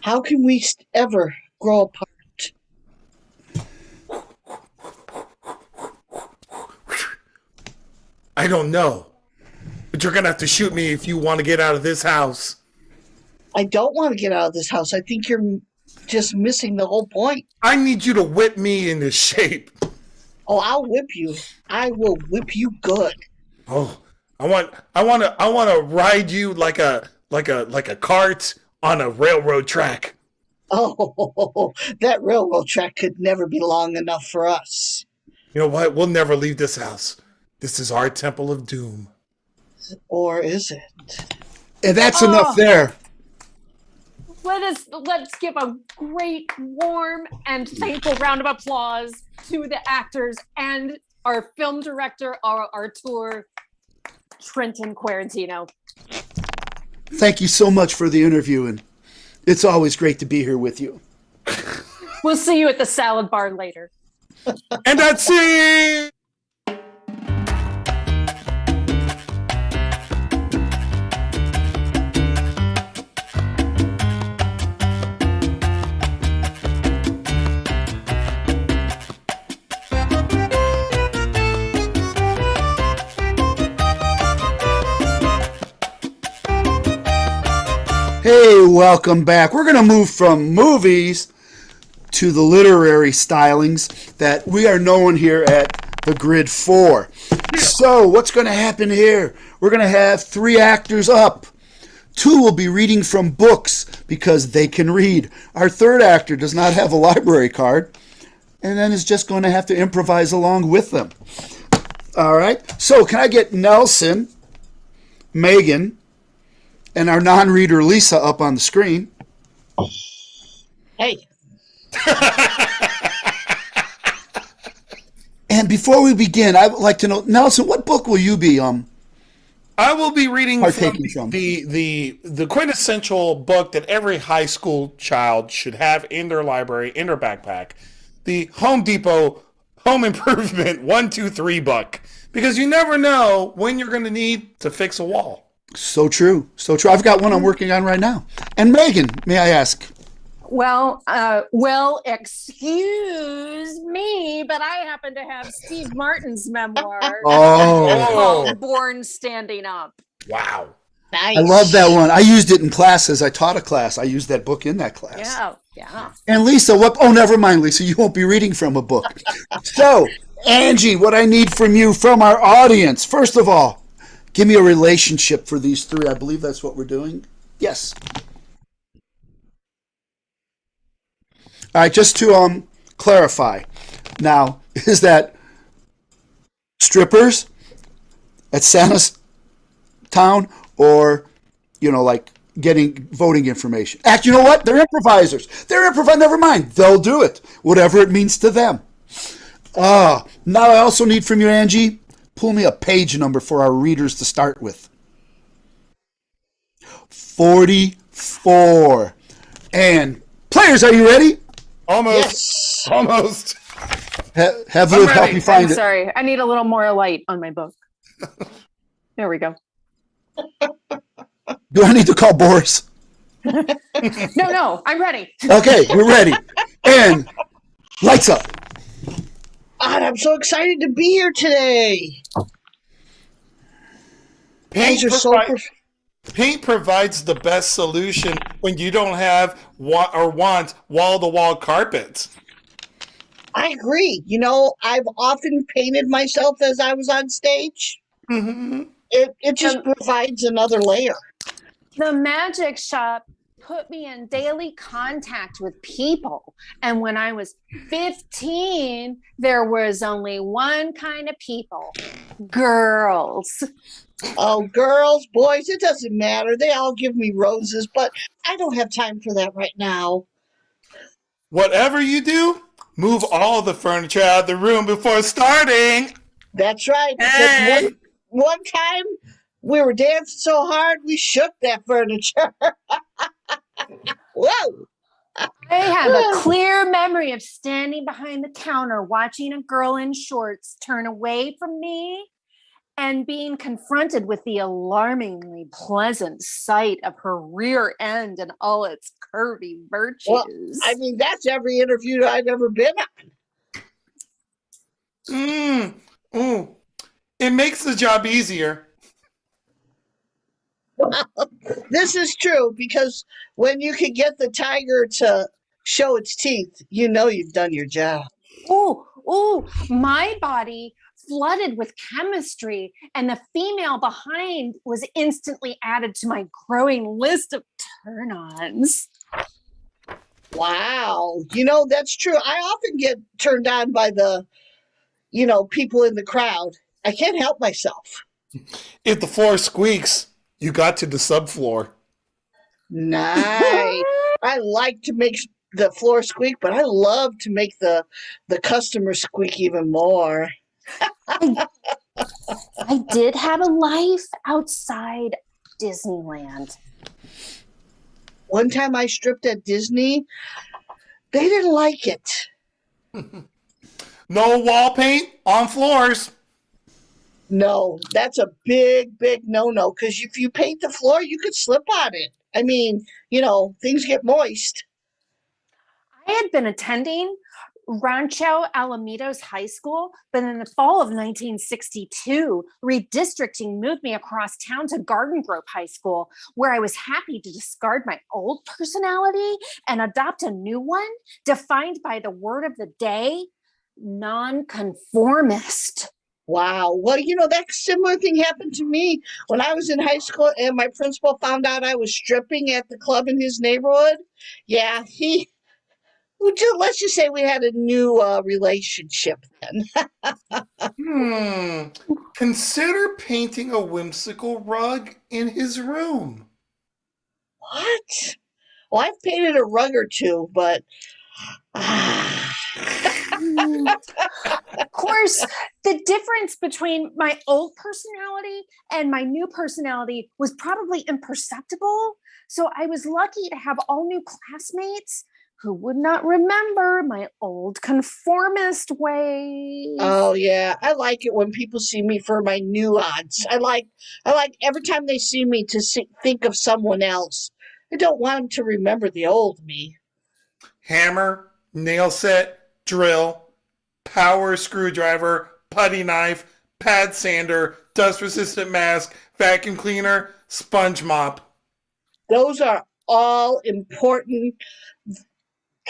how can we ever grow apart? I don't know. But you're going to have to shoot me if you want to get out of this house. I don't want to get out of this house. I think you're just missing the whole point. I need you to whip me into shape. Oh, I'll whip you. I will whip you good. Oh, I want to ride you like a cart on a railroad track. Oh, that railroad track could never be long enough for us. You know what? We'll never leave this house. This is our temple of doom. Or is it? And that's enough there. Let's give a great, warm, and thankful round of applause to the actors and our film director, our tour, Trenton Quarantino. Thank you so much for the interview, and it's always great to be here with you. We'll see you at the salad bar later. And that's it! Hey, welcome back. We're going to move from movies to the literary stylings that we are known here at the Grid for. So, what's going to happen here? We're going to have 3 actors up. 2 will be reading from books because they can read. Our 3rd actor does not have a library card and then is just going to have to improvise along with them. All right. So, can I get Nelson, Megan, and our non-reader Lisa up on the screen? Hey, And before we begin, I would like to know, Nelson, what book will you be I will be reading partaking from? the quintessential book that every high school child should have in their library, in their backpack. The Home Depot Home Improvement 1, 2, 3 book. Because you never know when you're going to need to fix a wall. So true. So true. I've got one I'm working on right now. And Megan, may I ask? Well, excuse me, but I happen to have Steve Martin's memoir called Born Standing Up. Wow. nice. I love that one. I used it in classes. I taught a class. I used that book in that class. Yeah. And Lisa, what? Oh, never mind, Lisa. You won't be reading from a book. So, Angie, what I need from you, from our audience, first of all, give me a relationship for these 3. I believe that's what we're doing. Yes. All right, just to clarify, now, is that strippers at Santa's town or, like getting voting information? You know what? They're improvisers. Never mind. They'll do it, whatever it means to them. Now I also need from you, Angie, pull me a page number for our readers to start with. 44. And players, are you ready? Almost. Yes. Almost. Have Liv help you find I'm it. sorry. I need a little more light on my book. There we go. Do I need to call Boris? No, I'm ready. Okay, we're ready. And lights up. God, I'm so excited to be here today. Paint, Guys are so Paint provides the best solution when you don't have want wall-to-wall carpets. I agree. You know, I've often painted myself as I was on stage. Hmm. It just Um, provides another layer. the magic shop put me in daily contact with people. And when I was 15, there was only one kind of people, girls. Oh, girls, boys, it doesn't matter. They all give me roses, but I don't have time for that right now. Whatever you do, move all the furniture out of the room before starting. That's right, because Hey! one time we were dancing so hard we shook that furniture. Whoa! I have a clear memory of standing behind the counter watching a girl in shorts turn away from me and being confronted with the alarmingly pleasant sight of her rear end and all its curvy Well, virtues. I mean, that's every interview I've ever been Mm. Ooh. It makes the job easier. on. This is true because when you can get the tiger to show its teeth, you know you've done your job. Oh, my body flooded with chemistry, and the female behind was instantly added to my growing list of turn-ons. Wow. You know, that's true. I often get turned on by the, people in the crowd. I can't help myself. If the floor squeaks, you got to the subfloor. Nice. I like to make the floor squeak, but I love to make the customer squeak even more. I did have a life outside Disneyland. One time I stripped at Disney, they didn't like it. No wall paint on floors. No, that's a big, big no-no because if you paint the floor, you could slip on it. I mean, things get moist. I had been attending Rancho Alamitos High School, but in the fall of 1962, redistricting moved me across town to Garden Grove High School, where I was happy to discard my old personality and adopt a new one defined by the word of the day, nonconformist. Wow. Well, that similar thing happened to me when I was in high school and my principal found out I was stripping at the club in his neighborhood. Yeah, let's just say we had a new relationship then. Hmm. Consider painting a whimsical rug in his room. What? Well, I've painted a rug or two, but Of course, the difference between my old personality and my new personality was probably imperceptible. So I was lucky to have all new classmates who would not remember my old conformist ways. oh yeah, I like it when people see me for my nuance. I like every time they see me to think of someone else. I don't want them to remember the old me. Hammer, nail set, drill, power screwdriver, putty knife, pad sander, dust resistant mask, vacuum cleaner, sponge mop. Those are all important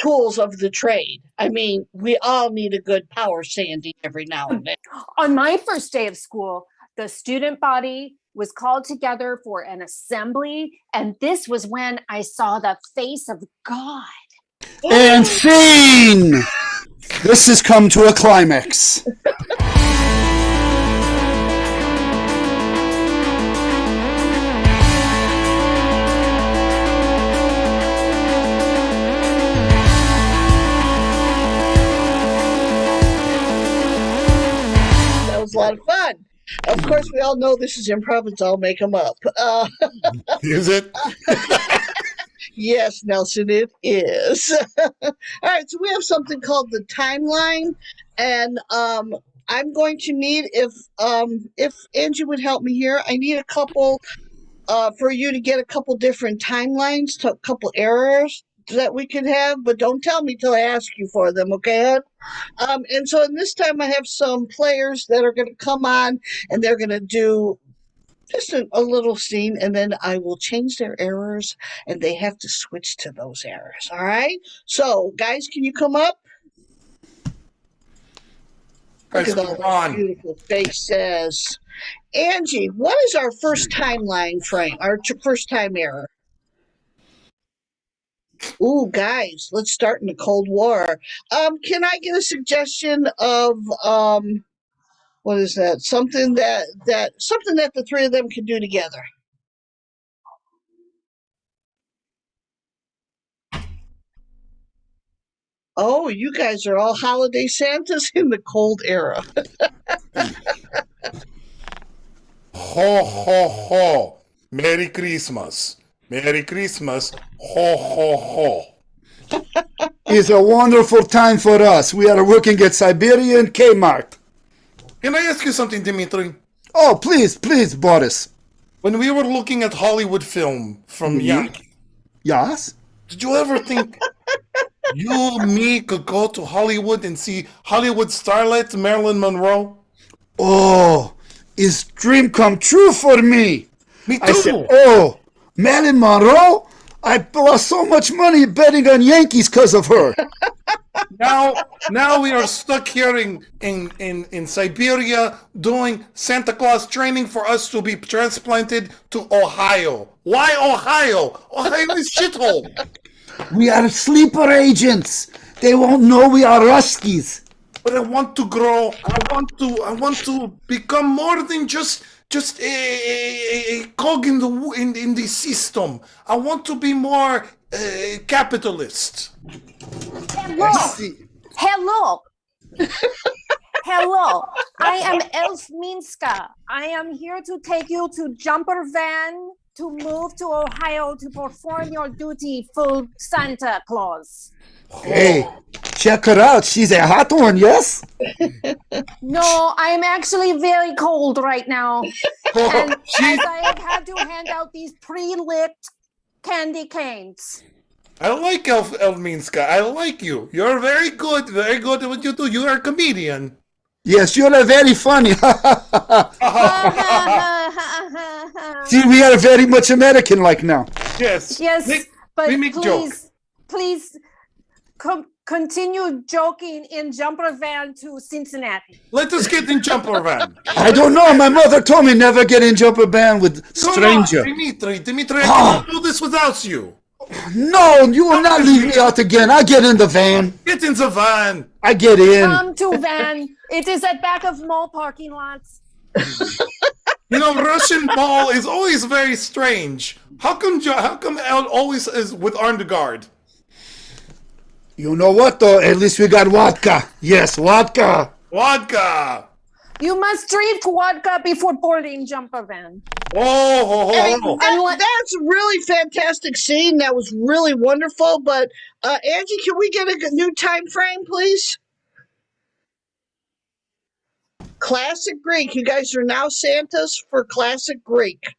tools of the trade. I mean, we all need a good power sanding every now and then. On my first day of school, the student body was called together for an assembly, and this was when I saw the face of God. And scene! This has come to a climax. That was a lot of fun. Of course, we all know this is improv. It's all make them up. Is it? Yes, Nelson, it is. All right, so we have something called the timeline, and I'm going to need if Angie would help me here. I need a couple for you to get a couple different timelines to a couple errors that we could have, but don't tell me till I ask you for them, okay? And so in this time, I have some players that are going to come on, and they're going to do just a little scene, and then I will change their errors, and they have to switch to those errors. All right. So, guys, can you come up? Look Guys, at all come on. those beautiful faces. Angie, what is our first timeline frame? Our first time era? Ooh, guys, let's start in the Cold War. Can I get a suggestion of what is that? Something that the three of them can do together. Oh, you guys are all holiday Santas in the cold era. Ho, ho, ho. Merry Christmas. Merry Christmas. Ho, ho, ho. It's a wonderful time for us. We are working at Siberian Kmart. Can I ask you something, Dimitri? Oh, please, Boris. When we were looking at Hollywood film from Yankee, Yes? did you ever think you, me, could go to Hollywood and see Hollywood starlet Marilyn Monroe? Oh, it's dream come true for me. Me too. I said, oh, Marilyn Monroe? I lost so much money betting on Yankees because of her. Now we are stuck here in Siberia doing Santa Claus training for us to be transplanted to Ohio. Why Ohio? Ohio is shithole. We are sleeper agents. They won't know we are Ruskies. But I want to grow. I want to become more than just a cog in the system. I want to be more capitalist. Hello. Hello. I am Elf Minska. I am here to take you to Jumper Van to move to Ohio to perform your duty, full Santa Claus. Hey, check her out. She's a hot one, yes? No, I'm actually very cold right now. And as I have had to hand out these pre-lit candy canes. I like Elminska. I like you. You're very good at what you do. You are a comedian. Yes, you're very funny. See, we are very much American like now. Yes. Yes, but we make please continue joking in Jumper Van to Cincinnati. Let us get in Jumper Van. I don't know. My mother told me never get in jumper band with stranger. Come on, Dimitri, I cannot do this without you. No, you will not leave me out again. I get in the van. Get in the van. I get in. Come to Van. It is at back of mall parking lots. You know, Russian ball is always very strange. How come El always is with armed guard? You know what, though? At least we got vodka. Yes, vodka. Vodka. You must drink vodka before boarding Jumper Van. Hey, that's a really fantastic scene. That was really wonderful. But Angie, can we get a new time frame, please? Classic Greek. You guys are now Santas for Classic Greek.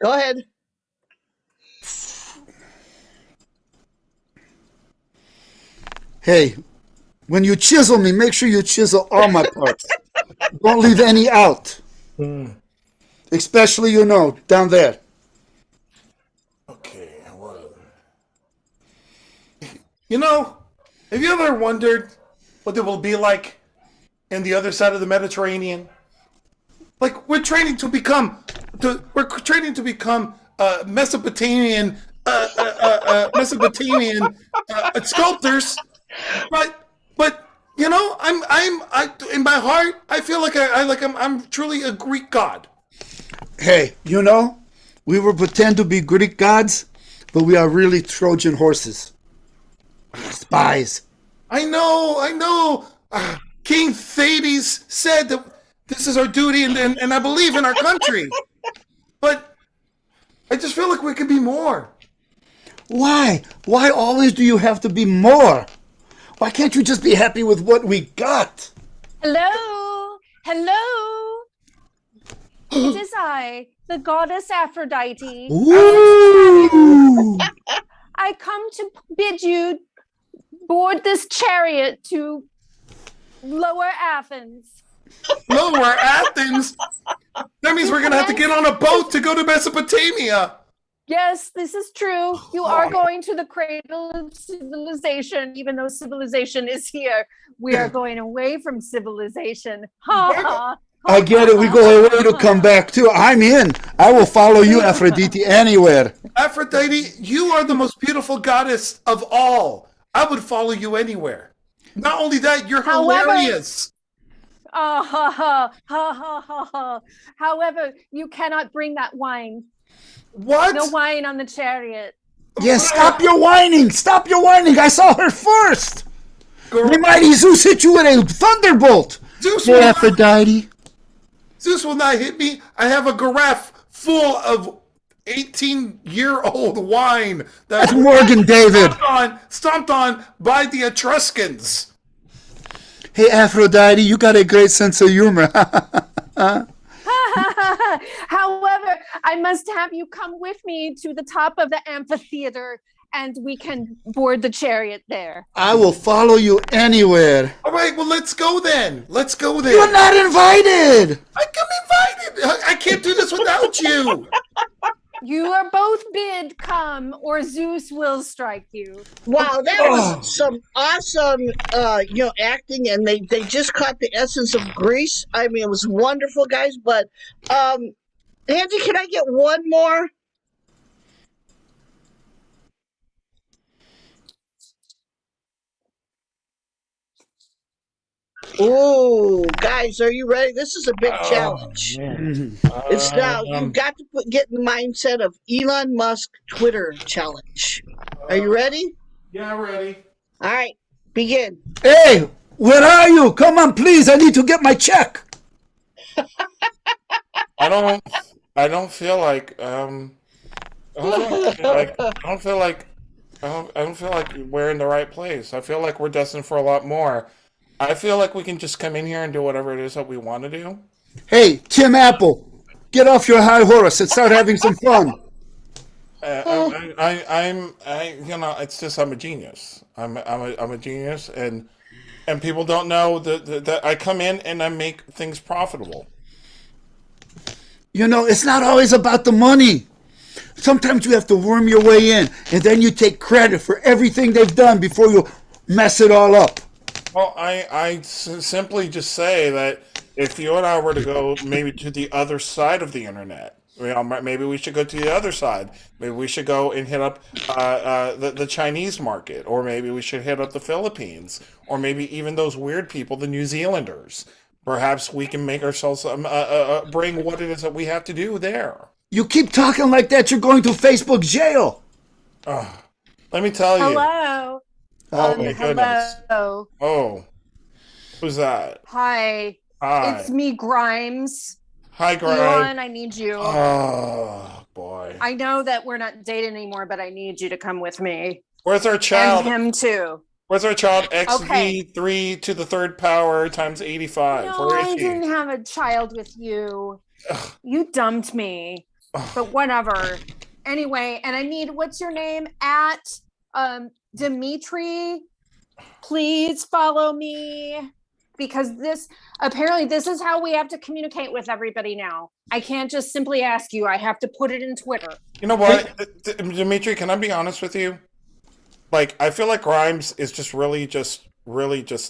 Go ahead. Hey, when you chisel me, make sure you chisel all my parts. Don't leave any out. Especially, down there. Okay, well. Have you ever wondered what it will be like in the other side of the Mediterranean? Like, we're training to become Mesopotamian sculptors, but I in my heart I feel like I'm truly a Greek god. Hey, we will pretend to be Greek gods, but we are really Trojan horses. Spies. I know. King Thades said that this is our duty, and I believe in our country. But I just feel like we could be more. Why? Why always do you have to be more? Why can't you just be happy with what we got? Hello? It is I, the goddess Aphrodite. Ooh. I come to bid you board this chariot to Lower Athens. Lower Athens? That means we're going to have to get on a boat to go to Mesopotamia. Yes, this is true. You are going to the cradle of civilization, even though civilization is here. We are going away from civilization. Ha ha. I get it. We go away to come back too. I'm in. I will follow you, Aphrodite, anywhere. Aphrodite, you are the most beautiful goddess of all. I would follow you anywhere. Not only that, you're hilarious. Ha ha ha ha ha ha. However, you cannot bring that wine. What? No wine on the chariot. Yes, stop your whining. Stop your whining. I saw her first. The mighty Zeus hit you with a thunderbolt. Zeus Hey, Aphrodite. Zeus will not hit me. I have a carafe full of 18-year-old wine That's Morgan David. stomped on by the Etruscans. Hey, Aphrodite, you got a great sense of humor. However, I must have you come with me to the top of the amphitheater and we can board the chariot there. I will follow you anywhere. All right, well, let's go then. Let's go then. You're not invited. I'm invited. I can't do this without you. You are both bid come or Zeus will strike you. Wow, that was some awesome, acting, and they just caught the essence of Greece. I mean, it was wonderful, guys. But, Angie, can I get one more? Ooh, guys, are you ready? This is a big challenge. It's now you've got to get in the mindset of Elon Musk Twitter challenge. Are you ready? Yeah, ready. All right, begin. Hey, where are you? Come on, please. I need to get my check. I don't feel like we're in the right place. I feel like we're destined for a lot more. I feel like we can just come in here and do whatever it is that we want to do. Hey, Tim Apple, get off your high horse and start having some fun. It's just I'm a genius. I'm a genius, and people don't know that I come in and I make things profitable. You know, it's not always about the money. Sometimes you have to worm your way in, and then you take credit for everything they've done before you mess it all up. Well, I simply just say that if you and I were to go maybe to the other side of the internet, maybe we should go to the other side. Maybe we should go and hit up the Chinese market, or maybe we should hit up the Philippines, or maybe even those weird people, the New Zealanders. Perhaps we can make ourselves bring what it is that we have to do there. You keep talking like that, you're going to Facebook jail. Let me tell you. Hello. Oh my goodness. Hello. Oh, who's that? Hi. Hi. It's me, Grimes. Hi, Grimes. Elon, I need you. Oh boy. I know that we're not dating anymore, but I need you to come with me. Where's our child? And him too. Where's our child? XV Okay. 3 to the third power times 85. No, Where is I she? didn't have a child with you. You dumped me. But whatever. Anyway, and I need, what's your name? At Dimitri. Please follow me. Because this is how we have to communicate with everybody now. I can't just simply ask you. I have to put it in Twitter. You know what, Dimitri? Can I be honest with you? Like, I feel like Grimes is just really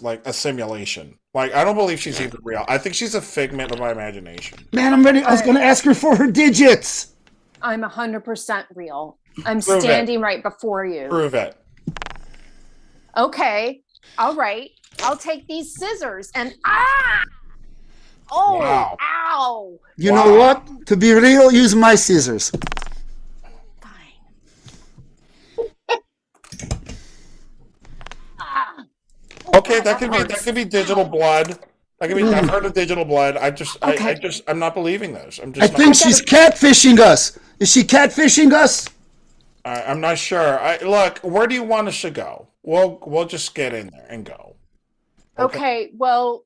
like a simulation. Like, I don't believe she's even real. I think she's a figment of my imagination. Man, I'm ready. I was going to ask her for her digits. I'm 100% real. I'm Prove standing right before you. Prove it. Okay. All right. I'll take these scissors and Wow. ow. You know what? To be real, use my scissors. Fine. Okay, that could be digital blood. That could be. I've heard of digital blood. I'm not believing this. I think she's catfishing us. Is she catfishing us? I'm not sure. Look, where do you want us to go? We'll just get in there and go. Okay. Well,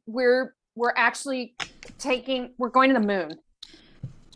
we're actually we're going to the moon.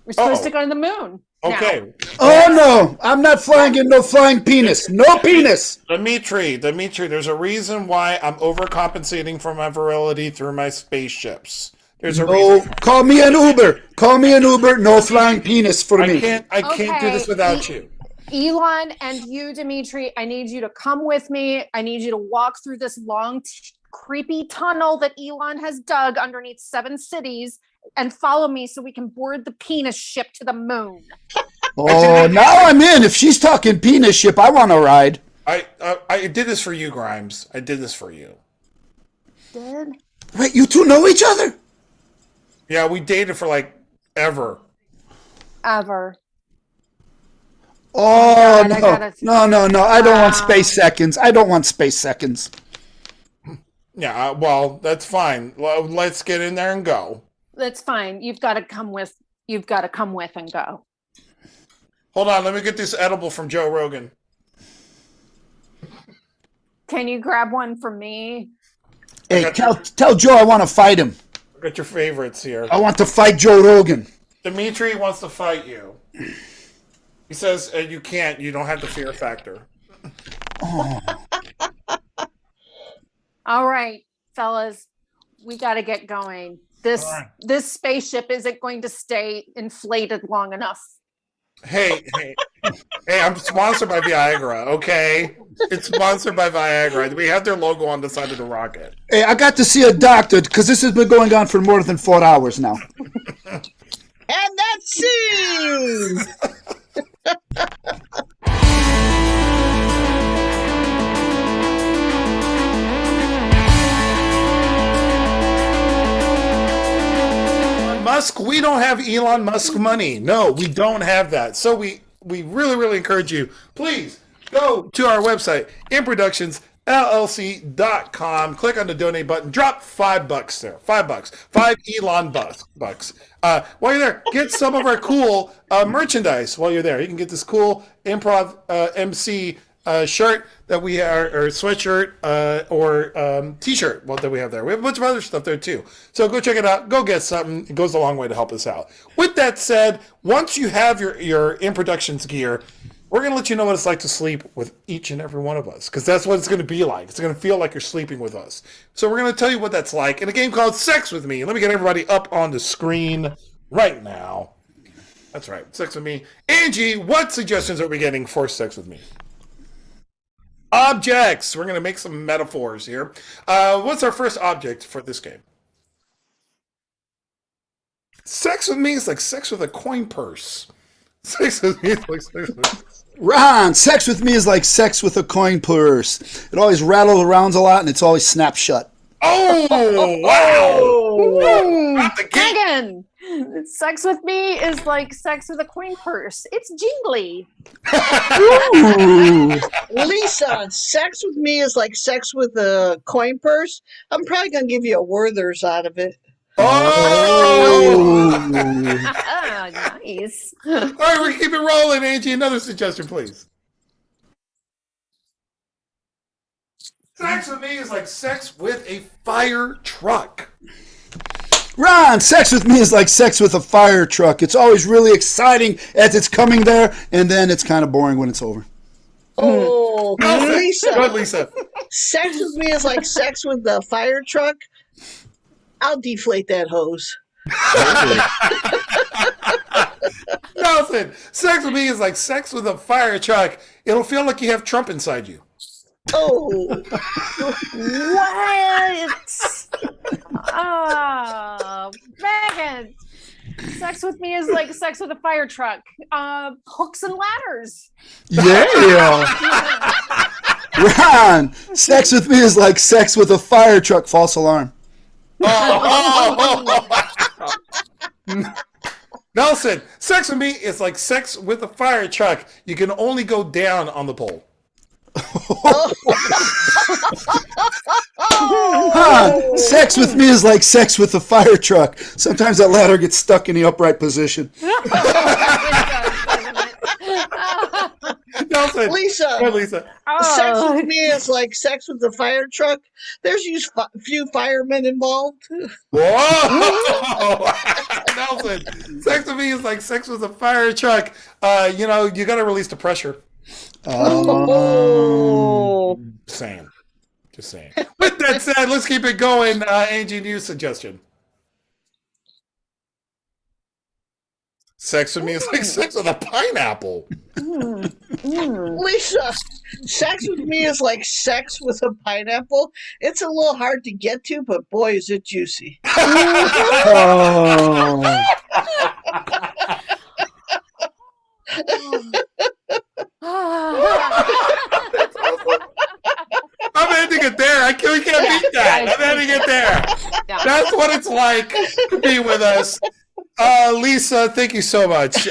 We're supposed to go to the moon. Okay. Now. Oh no, I'm not flying in no flying penis. No penis. Dimitri, there's a reason why I'm overcompensating for my virility through my spaceships. There's a No, reason. call me an Uber. Call me an Uber. No flying penis for me. I can't do this without you. Elon and you, Dimitri, I need you to come with me. I need you to walk through this long, creepy tunnel that Elon has dug underneath 7 cities and follow me so we can board the penis ship to the moon. Oh, now I'm in. If she's talking penis ship, I want to ride. I did this for you, Grimes. I did this for you. Did? Wait, you two know each other? Yeah, we dated for like ever. Ever. Oh, God, no. I don't want space seconds. I don't want space seconds. Yeah, well, that's fine. Well, let's get in there and go. That's fine. You've got to come with and go. Hold on, let me get this edible from Joe Rogan. Can you grab one for me? Hey, tell Joe I want to fight him. I got your favorites here. I want to fight Joe Rogan. Dimitri wants to fight you. He says you can't. You don't have the fear factor. Oh. All right, fellas, we got to get going. This spaceship isn't going to stay inflated long enough. Hey, I'm sponsored by Viagra, okay? It's sponsored by Viagra. We have their logo on the side of the rocket. Hey, I got to see a doctor because this has been going on for more than 4 hours now. And that's scene! Musk, we don't have Elon Musk money. No, we don't have that. So we really, really encourage you, please go to our website, improductionsllc.com. Click on the donate button. Drop $5 there. $5. 5 Elon bucks. While you're there, get some of our cool merchandise while you're there. You can get this cool Improv MC shirt that we are, or sweatshirt, or t-shirt that we have there. We have a bunch of other stuff there too. So go check it out. Go get something. It goes a long way to help us out. With that said, once you have your In Productions gear, we're going to let you know what it's like to sleep with each and every one of us, because that's what it's going to be like. It's going to feel like you're sleeping with us. So we're going to tell you what that's like in a game called Sex With Me. Let me get everybody up on the screen right now. That's right. Sex With Me. Angie, what suggestions are we getting for Sex With Me? Objects. We're going to make some metaphors here. What's our first object for this game? Sex with me is like sex with a coin purse. Sex with me is like sex with... Ron, sex with me is like sex with a coin purse. It always rattles around a lot and it's always snapped shut. Oh, wow. Out the gate. Megan, sex with me is like sex with a coin purse. It's jingly. Lisa, sex with me is like sex with a coin purse. I'm probably going to give you a Werther's out of it. Oh! Nice. All right, we keep it rolling, Angie. Another suggestion, please. Sex with me is like sex with a fire truck. Ron, sex with me is like sex with a fire truck. It's always really exciting as it's coming there, and then it's kind of boring when it's over. Oh, Lisa. Go ahead, Lisa. Sex with me is like sex with the fire truck. I'll deflate that hose. Nelson, sex with me is like sex with a fire truck. It'll feel like you have Trump inside you. Oh. What? Megan, sex with me is like sex with a fire truck. Hooks and ladders. Yeah. Ron, sex with me is like sex with a fire truck. False alarm. Nelson, sex with me is like sex with a fire truck. You can only go down on the pole. Sex with me is like sex with a fire truck. Sometimes that ladder gets stuck in the upright position. Nelson, Lisa, sex with me is like sex with the fire truck. There's few firemen involved. Whoa! Nelson, sex with me is like sex with a fire truck. You got to release the pressure. Oh. Just saying. With that said, let's keep it going. Angie, new suggestion. Sex with me is like sex with a pineapple. Lisa, sex with me is like sex with a pineapple. It's a little hard to get to, but boy, is it juicy. Oh. I'm ending it there. We can't beat that. I'm ending it there. Yeah. That's what it's like to be with us. Lisa, thank you so much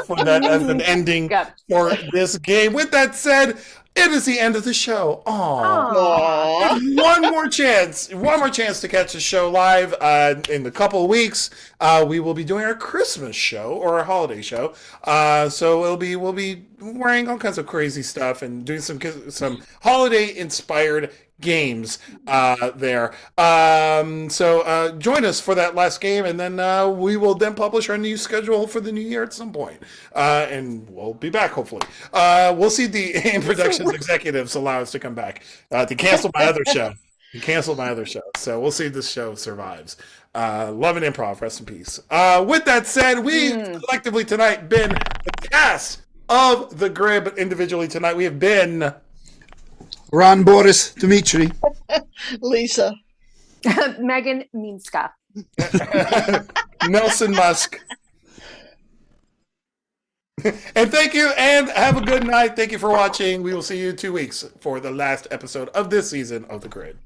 for that as an ending for this game. With that said, it is the end of the show. Aw. One more chance to catch the show live in a couple of weeks. We will be doing our Christmas show or our holiday show. So we'll be wearing all kinds of crazy stuff and doing some holiday inspired games there. So join us for that last game, and then we will then publish our new schedule for the new year at some point. And we'll be back, hopefully. We'll see the AM Productions executives allow us to come back to cancel my other show. So we'll see if this show survives. Love and Improv, rest in peace. With that said, we collectively tonight been the cast of The Grid, but individually tonight we have been Ron, Boris, Dimitri. Lisa. Megan Minska. Nelson Musk. And thank you, and have a good night. Thank you for watching. We will see you in 2 weeks for the last episode of this season of The Grid.